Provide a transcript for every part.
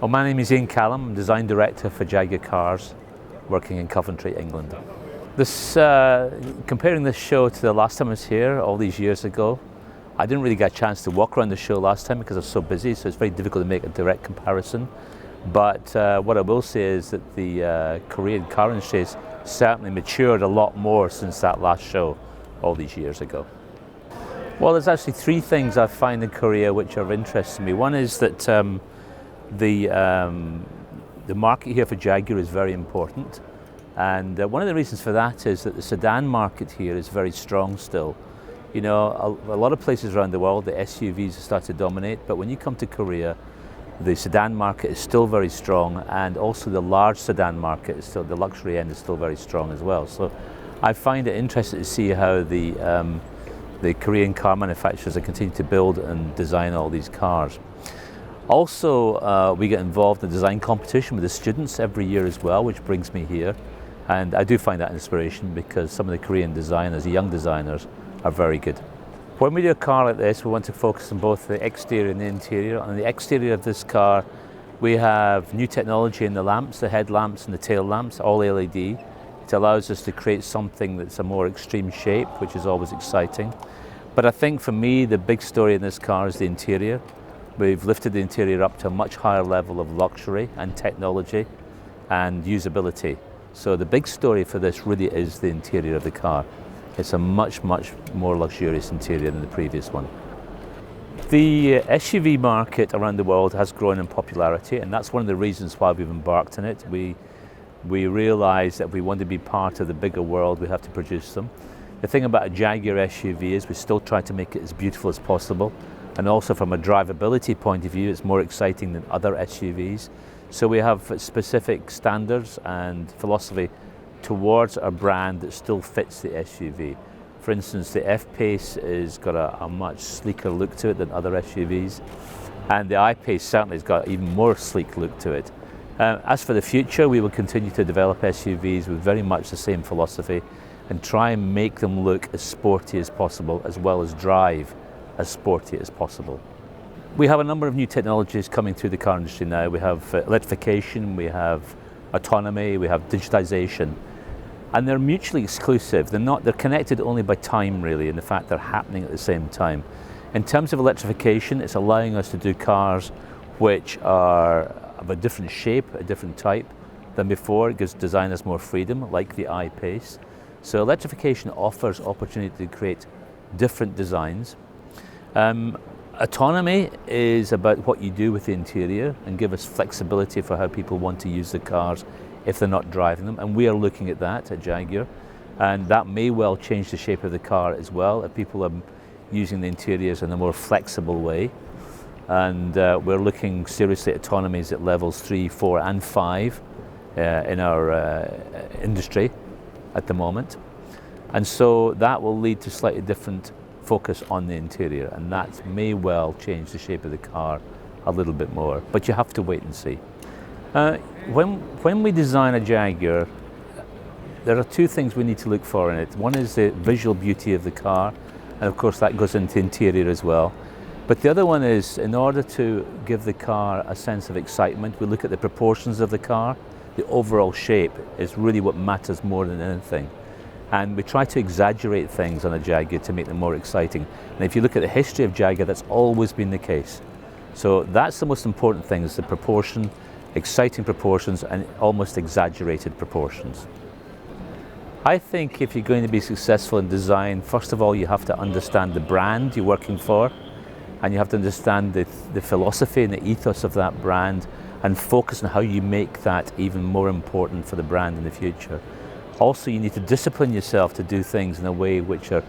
Well, my name is Callum. I'm design director for Jaguar Cars, working in Coventry, England. Comparing this show to the last time I was here, all these years ago, I didn't really get a chance to walk around the show last time because I was so busy, so it's very difficult to make a direct comparison. But what I will say is that the Korean car industry has certainly matured a lot more since that last show, all these years ago. Well, there's actually three things I find in Korea which are of interest to me. One is that the market here for Jaguar is very important, and one of the reasons for that is that the sedan market here is very strong still. You know, a lot of places around the world the SUVs start to dominate, but when you come to Korea, the sedan market is still very strong, and also the large sedan market is still, the luxury end is still very strong as well. So I find it interesting to see how the Korean car manufacturers are continuing to build and design all these cars. Also, we get involved in design competition with the students every year as well, which brings me here. And I do find that inspiration because some of the Korean designers, the young designers, are very good. When we do a car like this, we want to focus on both the exterior and the interior. On the exterior of this car, we have new technology in the lamps, the headlamps and the tail lamps, all LED. It allows us to create something that's a more extreme shape, which is always exciting. But I think for me, the big story in this car is the interior. We've lifted the interior up to a much higher level of luxury and technology and usability. So the big story for this really is the interior of the car. It's a much, much more luxurious interior than the previous one. The SUV market around the world has grown in popularity, and that's one of the reasons why we've embarked on it. We realize that if we want to be part of the bigger world, we have to produce them. The thing about a Jaguar SUV is we still try to make it as beautiful as possible. And also from a drivability point of view, it's more exciting than other SUVs. So we have specific standards and philosophy towards a brand that still fits the SUV. For instance, the F-Pace has got a much sleeker look to it than other SUVs. And the I-Pace certainly has got an even more sleek look to it. As for the future, we will continue to develop SUVs with very much the same philosophy and try and make them look as sporty as possible, as well as drive as sporty as possible. We have a number of new technologies coming through the car industry now. We have electrification, we have autonomy, we have digitization, and they're mutually exclusive. They're connected only by time, really, and the fact they're happening at the same time. In terms of electrification, it's allowing us to do cars which are of a different shape, a different type than before. It gives designers more freedom, like the I-Pace. So electrification offers opportunity to create different designs. Autonomy is about what you do with the interior and give us flexibility for how people want to use the cars if they're not driving them, and we are looking at that at Jaguar, and that may well change the shape of the car as well if people are using the interiors in a more flexible way. And we're looking seriously at autonomies at levels 3, 4 and 5 in our industry at the moment, and so that will lead to slightly different focus on the interior, and that may well change the shape of the car a little bit more, but you have to wait and see. When we design a Jaguar, there are two things we need to look for in it. One is the visual beauty of the car, and of course that goes into interior as well. But the other one is, in order to give the car a sense of excitement, we look at the proportions of the car. The overall shape is really what matters more than anything. And we try to exaggerate things on a Jaguar to make them more exciting. And if you look at the history of Jaguar, that's always been the case. So that's the most important thing, is the proportion, exciting proportions and almost exaggerated proportions. I think if you're going to be successful in design, first of all, you have to understand the brand you're working for, and you have to understand the philosophy and the ethos of that brand, and focus on how you make that even more important for the brand in the future. Also, you need to discipline yourself to do things in a way which are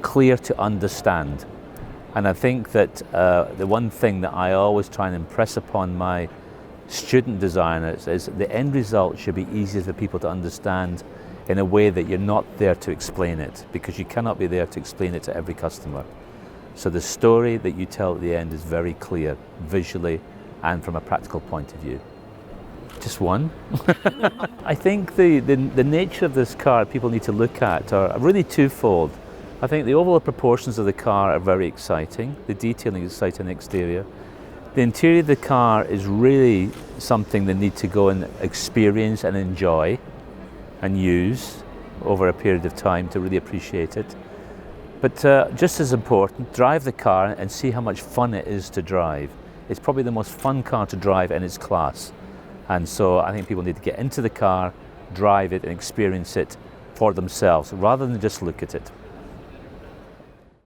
clear to understand. And I think that the one thing that I always try and impress upon my student designers is the end result should be easier for people to understand in a way that you're not there to explain it, because you cannot be there to explain it to every customer. So the story that you tell at the end is very clear, visually and from a practical point of view. Just one. I think the nature of this car people need to look at are really twofold. I think the overall proportions of the car are very exciting. The detailing is exciting in the exterior. The interior of the car is really something they need to go and experience and enjoy and use over a period of time to really appreciate it. But just as important, drive the car and see how much fun it is to drive. It's probably the most fun car to drive in its class. And so I think people need to get into the car, drive it and experience it for themselves rather than just look at it.